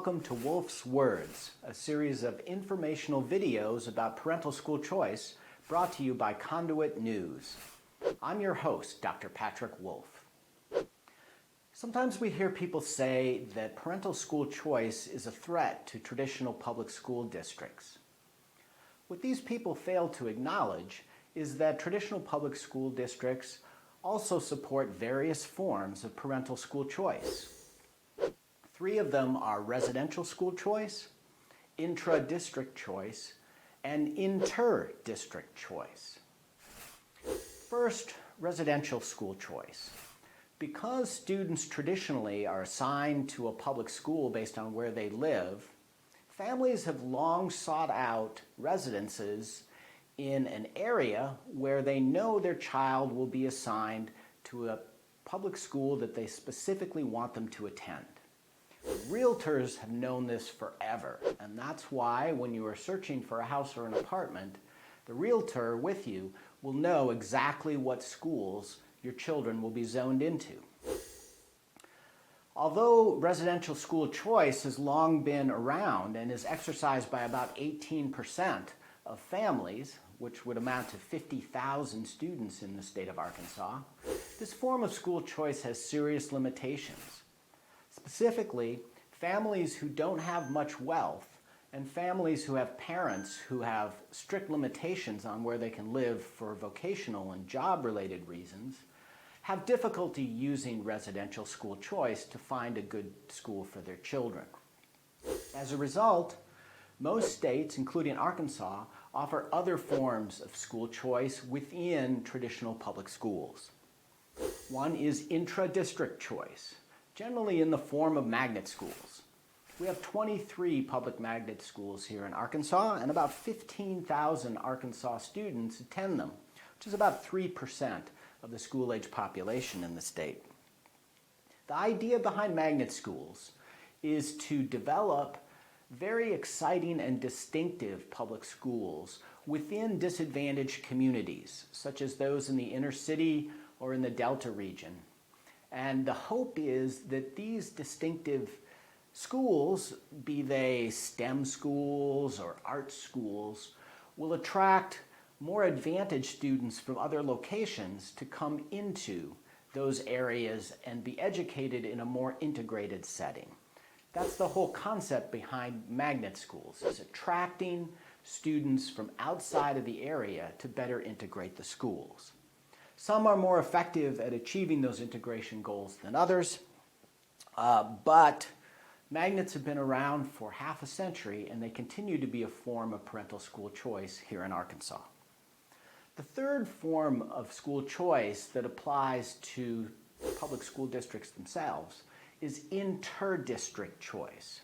welcome to Wolf's Words, a series of informational videos about parental school choice brought to you by Conduit News. I'm your host, Dr. Patrick Wolf. Sometimes we hear people say that parental school choice is a threat to traditional public school districts. What these people fail to acknowledge is that traditional public school districts also support various forms of parental school choice. Three of them are residential school choice, intra-district choice, and inter-district choice. First, residential school choice. Because students traditionally are assigned to a public school based on where they live, families have long sought out residences in an area where they know their child will be assigned to a public school that they specifically want them to attend. Realtors have known this forever, and that's why when you are searching for a house or an apartment, the realtor with you will know exactly what schools your children will be zoned into. Although residential school choice has long been around and is exercised by about 18% of families, which would amount to 50,000 students in the state of Arkansas, this form of school choice has serious limitations. Specifically, families who don't have much wealth and families who have parents who have strict limitations on where they can live for vocational and job-related reasons have difficulty using residential school choice to find a good school for their children. As a result, most states, including Arkansas, offer other forms of school choice within traditional public schools. One is intra-district choice, generally in the form of magnet schools. We have 23 public magnet schools here in Arkansas, and about 15,000 Arkansas students attend them, which is about 3% of the school-age population in the state. The idea behind magnet schools is to develop very exciting and distinctive public schools within disadvantaged communities, such as those in the inner city or in the Delta region. And the hope is that these distinctive schools, be they STEM schools or art schools, will attract more advantaged students from other locations to come into those areas and be educated in a more integrated setting. That's the whole concept behind magnet schools, is attracting students from outside of the area to better integrate the schools. Some are more effective at achieving those integration goals than others, but magnets have been around for half a century and they continue to be a form of parental school choice here in Arkansas. The third form of school choice that applies to public school districts themselves is inter-district choice.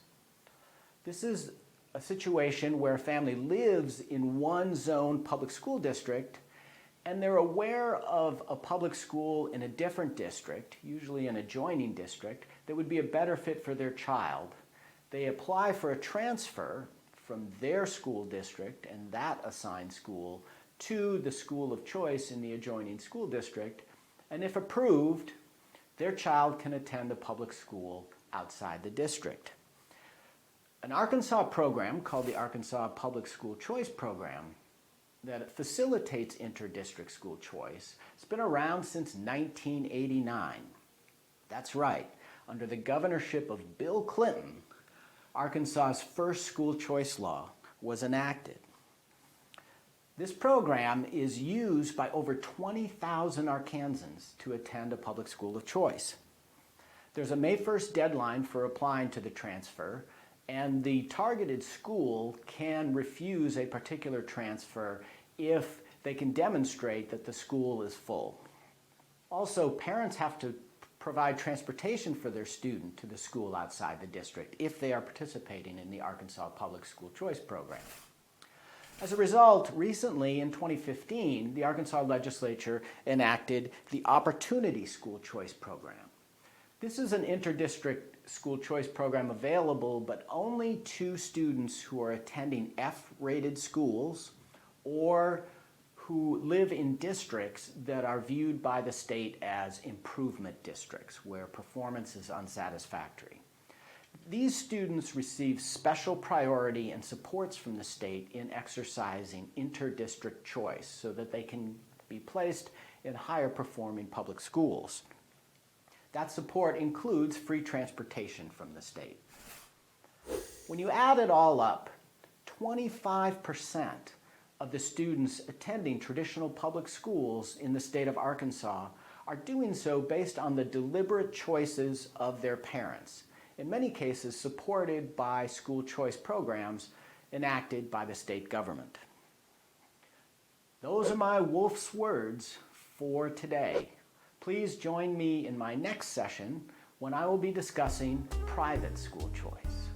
This is a situation where a family lives in one zone public school district and they're aware of a public school in a different district, usually an adjoining district, that would be a better fit for their child. They apply for a transfer from their school district and that assigned school to the school of choice in the adjoining school district, and if approved, their child can attend a public school outside the district. An Arkansas program called the Arkansas Public School Choice Program that facilitates inter-district school choice has been around since 1989. That's right, under the governorship of Bill Clinton, Arkansas's first school choice law was enacted. This program is used by over 20,000 Arkansans to attend a public school of choice. There's a May 1st deadline for applying to the transfer, and the targeted school can refuse a particular transfer if they can demonstrate that the school is full. Also, parents have to provide transportation for their student to the school outside the district if they are participating in the Arkansas Public School Choice Program. As a result, recently in 2015, the Arkansas legislature enacted the Opportunity School Choice Program. This is an inter-district school choice program available, but only to students who are attending F-rated schools or who live in districts that are viewed by the state as improvement districts, where performance is unsatisfactory. These students receive special priority and supports from the state in exercising interdistrict choice so that they can be placed in higher performing public schools. That support includes free transportation from the state. When you add it all up, 25% of the students attending traditional public schools in the state of Arkansas are doing so based on the deliberate choices of their parents, in many cases supported by school choice programs enacted by the state government. Those are my Wolf's words for today. Please join me in my next session when I will be discussing private school choice.